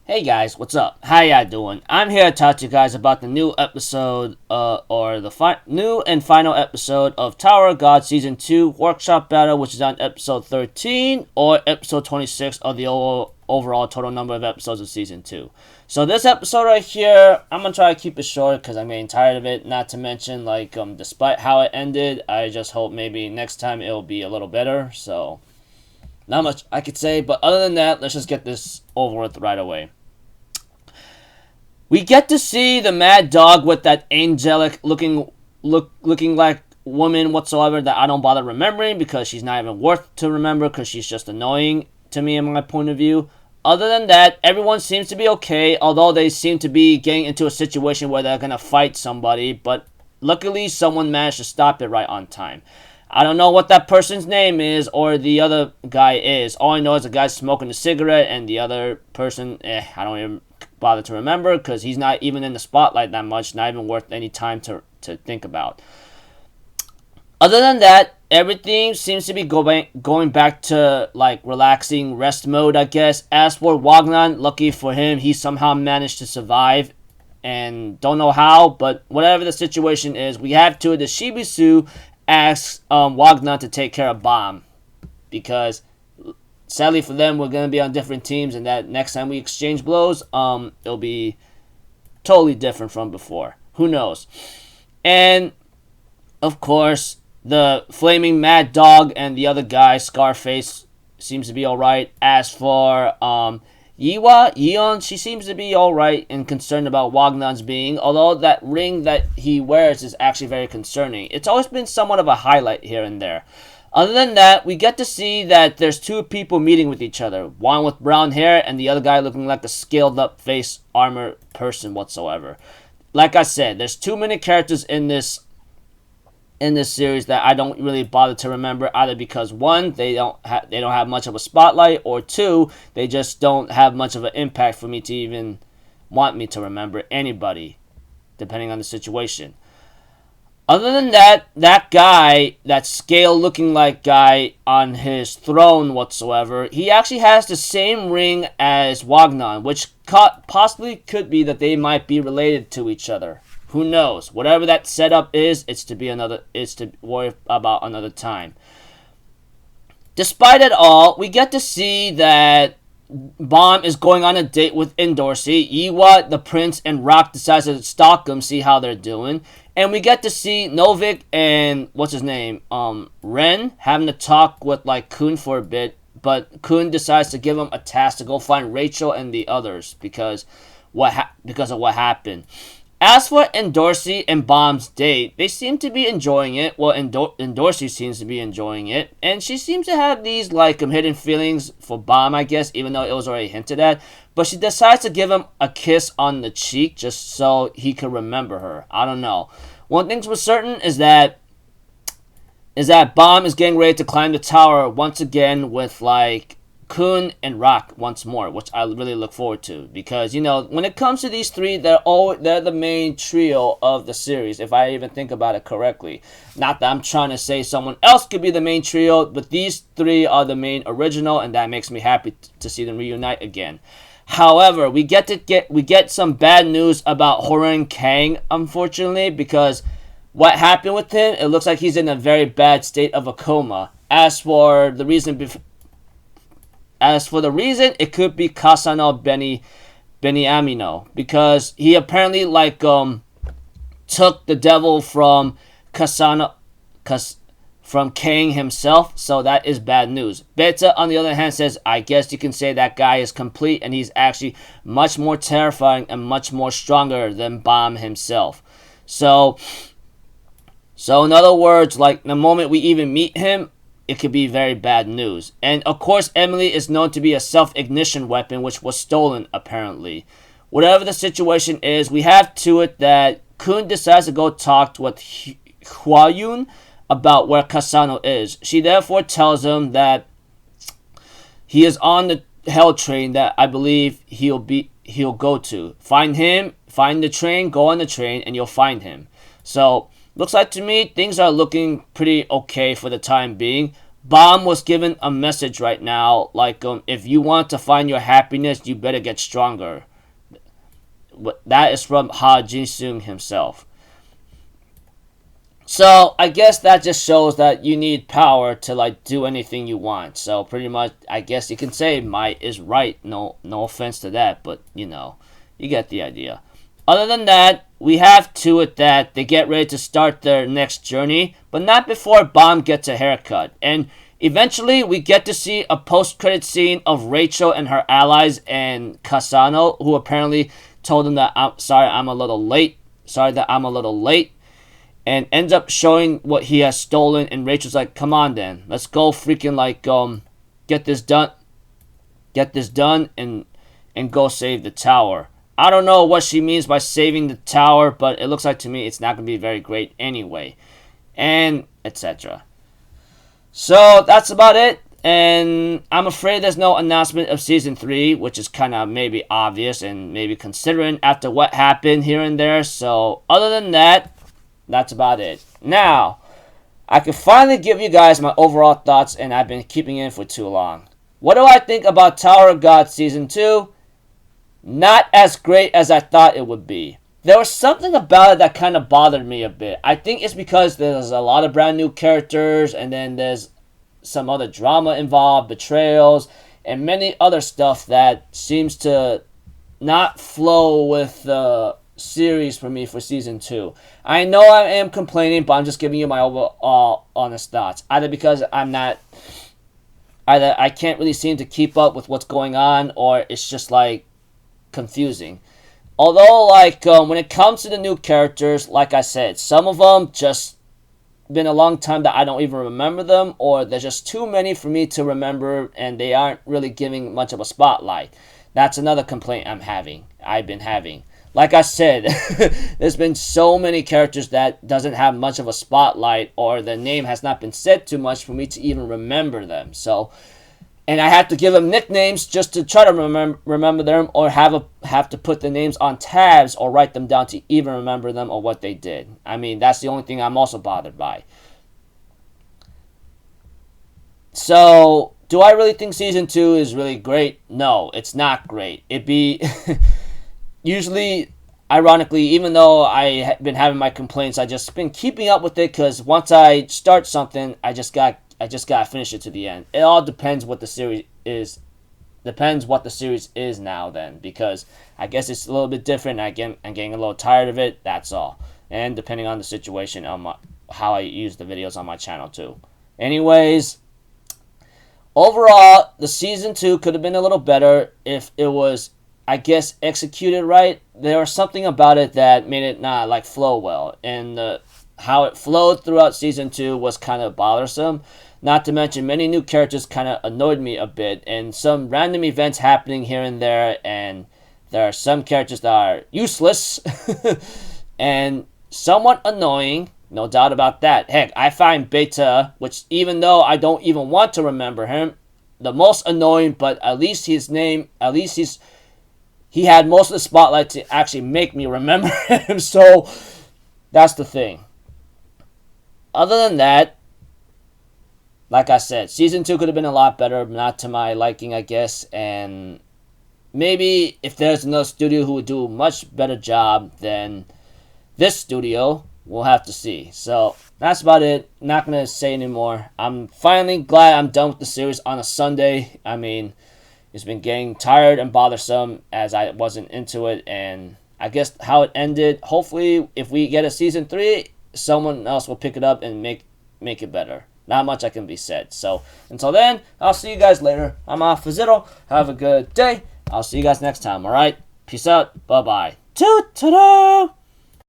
Hey guys, what's up? How ya doing? I'm here to talk to you guys about the new episode, or the new and final episode of Tower of God Season 2 Workshop Battle, which is on episode 13 or episode 26 of the overall total number of episodes of Season 2. So this episode right here, I'm gonna try to keep it short because I'm getting tired of it. Not to mention, despite how it ended, I just hope maybe next time it'll be a little better. So not much I could say, but other than that, let's just get this over with right away. We get to see the Mad Dog with that angelic looking like woman whatsoever that I don't bother remembering because she's not even worth to remember because she's just annoying to me in my point of view. Other than that, everyone seems to be okay, although they seem to be getting into a situation where they're gonna fight somebody, but luckily someone managed to stop it right on time. I don't know what that person's name is or the other guy is. All I know is the guy's smoking a cigarette and the other person, I don't even bother to remember because he's not even in the spotlight that much, not even worth any time to think about. Other than that, everything seems to be going back to like relaxing rest mode, I guess. As for Wagner, lucky for him, he somehow managed to survive and don't know how, but whatever the situation is, we have to the Shibisu asks Wagner to take care of Bomb because sadly for them we're going to be on different teams and that next time we exchange blows it'll be totally different from before. Who knows? And of course the flaming Mad Dog and the other guy Scarface seems to be alright. As for Yeon, she seems to be alright and concerned about Wagnon's being, although that ring that he wears is actually very concerning. It's always been somewhat of a highlight here and there. Other than that, we get to see that there's two people meeting with each other. One with brown hair and the other guy looking like a scaled up face armor person whatsoever. Like I said, there's too many characters in this series that I don't really bother to remember, either because one, they don't have much of a spotlight, or two, they just don't have much of an impact for me to even want me to remember anybody, depending on the situation. Other than that, that guy, that scale looking like guy on his throne whatsoever, he actually has the same ring as Wagner, which possibly could be that they might be related to each other. Who knows? Whatever that setup is, it's to worry about another time. Despite it all, we get to see that Bomb is going on a date with Indorsey. Iwa, the prince, and Rock decides to stalk them, see how they're doing. And we get to see Novik and what's his name, Ren, having to talk with like Kun for a bit, but Kun decides to give him a task to go find Rachel and the others because of what happened. As for Indorsey and Bomb's date, they seem to be enjoying it. Well, Indorsey seems to be enjoying it, and she seems to have these hidden feelings for Bomb, I guess, even though it was already hinted at. But she decides to give him a kiss on the cheek just so he could remember her. I don't know. One thing's for certain is that Bomb is getting ready to climb the tower once again with Kun and Rock once more, which I really look forward to because when it comes to these three, they're the main trio of the series. If I even think about it correctly, not that I'm trying to say someone else could be the main trio, but these three are the main original, and that makes me happy to see them reunite again. However, we get some bad news about Horan Kang, unfortunately, because what happened with him, it looks like he's in a very bad state of a coma. As for the reason, it could be Kasano Beniamino, because he apparently took the devil from from Kang himself, so that is bad news. Beta, on the other hand, says, I guess you can say that guy is complete, and he's actually much more terrifying and much more stronger than Bomb himself. So in other words, the moment we even meet him, it could be very bad news. And of course, Emily is known to be a self-ignition weapon, which was stolen, apparently. Whatever the situation is, we have to it that Kun decides to go talk with Hwa-Yoon about where Kasano is. She therefore tells him that he is on the hell train that I believe he'll go to. Find him, find the train, go on the train, and you'll find him. So, looks like to me, things are looking pretty okay for the time being. Bomb was given a message right now, like, if you want to find your happiness, you better get stronger. That is from Ha Ji-sung himself. So I guess that just shows that you need power to like do anything you want. So pretty much, I guess you can say might is right. No offense to that, but you get the idea. Other than that, we have to it that they get ready to start their next journey, but not before Bomb gets a haircut. And eventually, we get to see a post-credit scene of Rachel and her allies and Kasano, who apparently told them that I'm a little late. Sorry that I'm a little late. And ends up showing what he has stolen, and Rachel's like, come on then, let's go freaking like get this done and go save the tower. I don't know what she means by saving the tower, but it looks like to me it's not going to be very great anyway, and etc. So that's about it, and I'm afraid there's no announcement of Season 3, which is kind of maybe obvious and maybe considering after what happened here and there. So other than that, that's about it. Now, I can finally give you guys my overall thoughts, and I've been keeping it for too long. What do I think about Tower of God Season 2? Not as great as I thought it would be. There was something about it that kind of bothered me a bit. I think it's because there's a lot of brand new characters, and then there's some other drama involved, betrayals, and many other stuff that seems to not flow with the series for me for Season 2. I know I am complaining, but I'm just giving you my overall honest thoughts. Either because I can't really seem to keep up with what's going on, or it's just like confusing. Although, like, when it comes to the new characters, like I said, some of them just been a long time that I don't even remember them, or there's just too many for me to remember, and they aren't really giving much of a spotlight. That's another complaint I've been having. Like I said, there's been so many characters that doesn't have much of a spotlight, or their name has not been said too much for me to even remember them. So, and I have to give them nicknames just to try to remember them, or have to put the names on tabs or write them down to even remember them or what they did. I mean, that's the only thing I'm also bothered by. So, do I really think Season 2 is really great? No, it's not great. It'd be... Usually, ironically, even though I have been having my complaints, I just been keeping up with it, because once I start something, I just gotta finish it to the end. It all depends what the series is. Depends what the series is now then, because I guess it's a little bit different. I'm getting a little tired of it. That's all. And depending on the situation, how I use the videos on my channel too. Anyways, overall, the Season 2 could have been a little better if it was, I guess, executed right. There was something about it that made it not like flow well, and how it flowed throughout Season 2 was kind of bothersome. Not to mention, many new characters kind of annoyed me a bit, and some random events happening here and there, and there are some characters that are useless and somewhat annoying, no doubt about that. Heck, I find Beta, which even though I don't even want to remember him, the most annoying, but at least he had most of the spotlight to actually make me remember him, so that's the thing. Other than that, like I said, Season 2 could have been a lot better, not to my liking, I guess, and maybe if there's another studio who would do a much better job than this studio, we'll have to see. So, that's about it. Not going to say anymore. I'm finally glad I'm done with the series on a Sunday. I mean, it's been getting tired and bothersome as I wasn't into it, and I guess how it ended, hopefully if we get a Season 3, someone else will pick it up and make it better. Not much can be said. So until then, I'll see you guys later. I'm off for Zitto. Have a good day. I'll see you guys next time, alright? Peace out. Bye-bye. Toot-toot-oo!